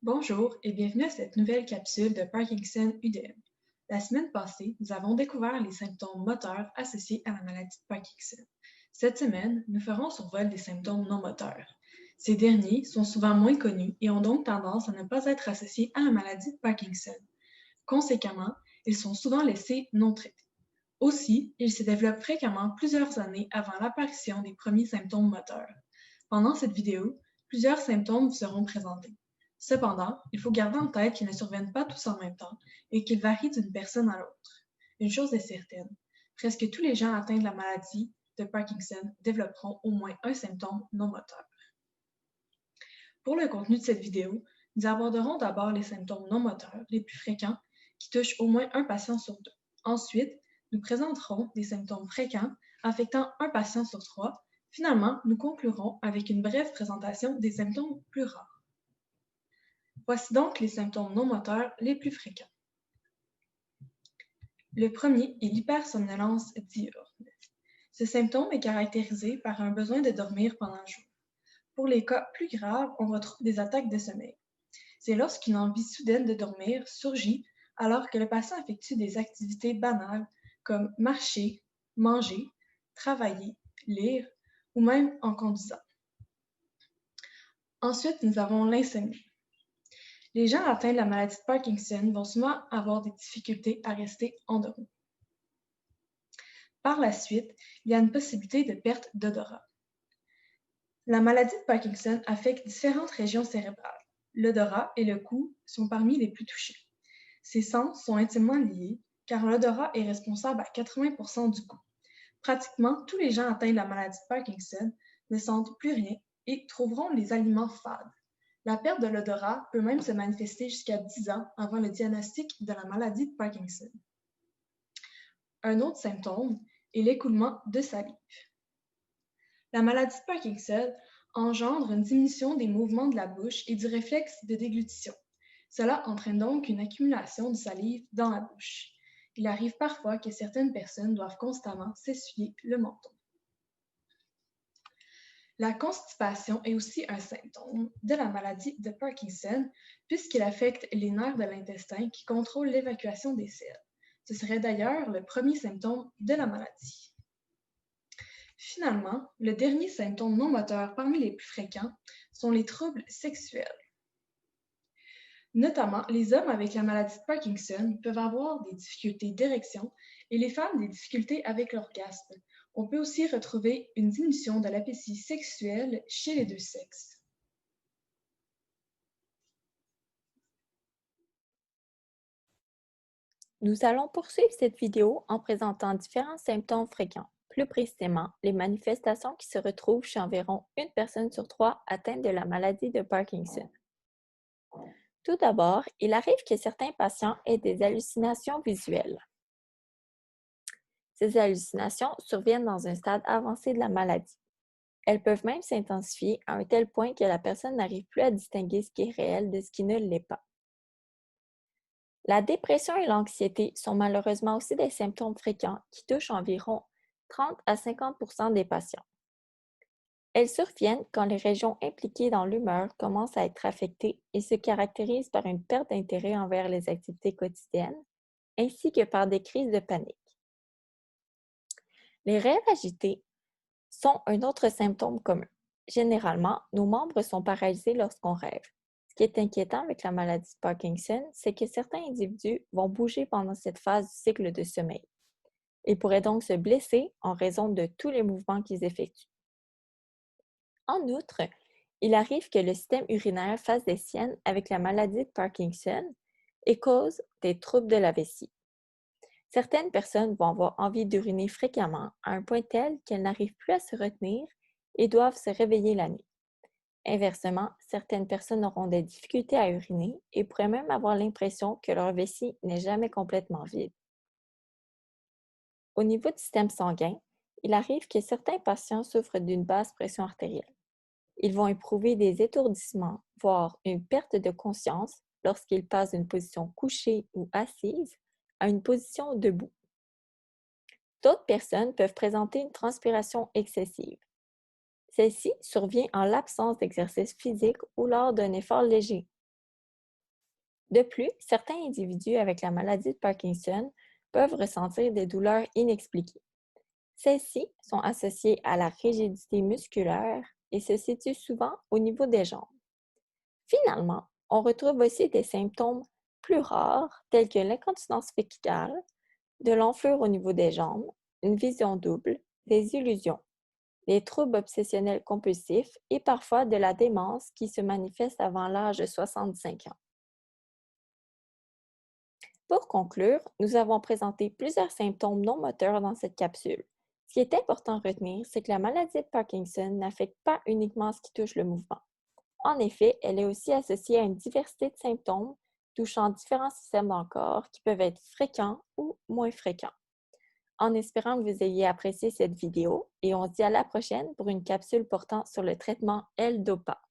Bonjour et bienvenue à cette nouvelle capsule de Parkinson UDM. La semaine passée, nous avons découvert les symptômes moteurs associés à la maladie de Parkinson. Cette semaine, nous ferons survol des symptômes non moteurs. Ces derniers sont souvent moins connus et ont donc tendance à ne pas être associés à la maladie de Parkinson. Conséquemment, ils sont souvent laissés non traités. Aussi, ils se développent fréquemment plusieurs années avant l'apparition des premiers symptômes moteurs. Pendant cette vidéo, plusieurs symptômes vous seront présentés. Cependant, il faut garder en tête qu'ils ne surviennent pas tous en même temps et qu'ils varient d'une personne à l'autre. Une chose est certaine, presque tous les gens atteints de la maladie de Parkinson développeront au moins un symptôme non moteur. Pour le contenu de cette vidéo, nous aborderons d'abord les symptômes non moteurs les plus fréquents qui touchent au moins un patient sur deux. Ensuite, nous présenterons des symptômes fréquents affectant un patient sur trois. Finalement, nous conclurons avec une brève présentation des symptômes plus rares. Voici donc les symptômes non moteurs les plus fréquents. Le premier est l'hypersomnolence diurne. Ce symptôme est caractérisé par un besoin de dormir pendant le jour. Pour les cas plus graves, on retrouve des attaques de sommeil. C'est lorsqu'une envie soudaine de dormir surgit alors que le patient effectue des activités banales comme marcher, manger, travailler, lire ou même en conduisant. Ensuite, nous avons l'insomnie. Les gens atteints de la maladie de Parkinson vont souvent avoir des difficultés à rester endormis. Par la suite, il y a une possibilité de perte d'odorat. La maladie de Parkinson affecte différentes régions cérébrales. L'odorat et le goût sont parmi les plus touchés. Ces sens sont intimement liés car l'odorat est responsable à 80% du goût. Pratiquement tous les gens atteints de la maladie de Parkinson ne sentent plus rien et trouveront les aliments fades. La perte de l'odorat peut même se manifester jusqu'à 10 ans avant le diagnostic de la maladie de Parkinson. Un autre symptôme est l'écoulement de salive. La maladie de Parkinson engendre une diminution des mouvements de la bouche et du réflexe de déglutition. Cela entraîne donc une accumulation de salive dans la bouche. Il arrive parfois que certaines personnes doivent constamment s'essuyer le menton. La constipation est aussi un symptôme de la maladie de Parkinson puisqu'il affecte les nerfs de l'intestin qui contrôlent l'évacuation des selles. Ce serait d'ailleurs le premier symptôme de la maladie. Finalement, le dernier symptôme non moteur parmi les plus fréquents sont les troubles sexuels. Notamment, les hommes avec la maladie de Parkinson peuvent avoir des difficultés d'érection et les femmes des difficultés avec l'orgasme. On peut aussi retrouver une diminution de l'appétit sexuel chez les deux sexes. Nous allons poursuivre cette vidéo en présentant différents symptômes fréquents, plus précisément les manifestations qui se retrouvent chez environ une personne sur trois atteinte de la maladie de Parkinson. Tout d'abord, il arrive que certains patients aient des hallucinations visuelles. Ces hallucinations surviennent dans un stade avancé de la maladie. Elles peuvent même s'intensifier à un tel point que la personne n'arrive plus à distinguer ce qui est réel de ce qui ne l'est pas. La dépression et l'anxiété sont malheureusement aussi des symptômes fréquents qui touchent environ 30 à 50% des patients. Elles surviennent quand les régions impliquées dans l'humeur commencent à être affectées et se caractérisent par une perte d'intérêt envers les activités quotidiennes, ainsi que par des crises de panique. Les rêves agités sont un autre symptôme commun. Généralement, nos membres sont paralysés lorsqu'on rêve. Ce qui est inquiétant avec la maladie de Parkinson, c'est que certains individus vont bouger pendant cette phase du cycle de sommeil. Ils pourraient donc se blesser en raison de tous les mouvements qu'ils effectuent. En outre, il arrive que le système urinaire fasse des siennes avec la maladie de Parkinson et cause des troubles de la vessie. Certaines personnes vont avoir envie d'uriner fréquemment à un point tel qu'elles n'arrivent plus à se retenir et doivent se réveiller la nuit. Inversement, certaines personnes auront des difficultés à uriner et pourraient même avoir l'impression que leur vessie n'est jamais complètement vide. Au niveau du système sanguin, il arrive que certains patients souffrent d'une basse pression artérielle. Ils vont éprouver des étourdissements, voire une perte de conscience lorsqu'ils passent d'une position couchée ou assise à une position debout. D'autres personnes peuvent présenter une transpiration excessive. Celle-ci survient en l'absence d'exercice physique ou lors d'un effort léger. De plus, certains individus avec la maladie de Parkinson peuvent ressentir des douleurs inexpliquées. Celles-ci sont associées à la rigidité musculaire et se situent souvent au niveau des jambes. Finalement, on retrouve aussi des symptômes plus rares tels que l'incontinence fécale, de l'enflure au niveau des jambes, une vision double, des illusions, des troubles obsessionnels compulsifs et parfois de la démence qui se manifeste avant l'âge de 65 ans. Pour conclure, nous avons présenté plusieurs symptômes non moteurs dans cette capsule. Ce qui est important à retenir, c'est que la maladie de Parkinson n'affecte pas uniquement ce qui touche le mouvement. En effet, elle est aussi associée à une diversité de symptômes touchant différents systèmes dans le corps qui peuvent être fréquents ou moins fréquents. En espérant que vous ayez apprécié cette vidéo et on se dit à la prochaine pour une capsule portant sur le traitement L-DOPA.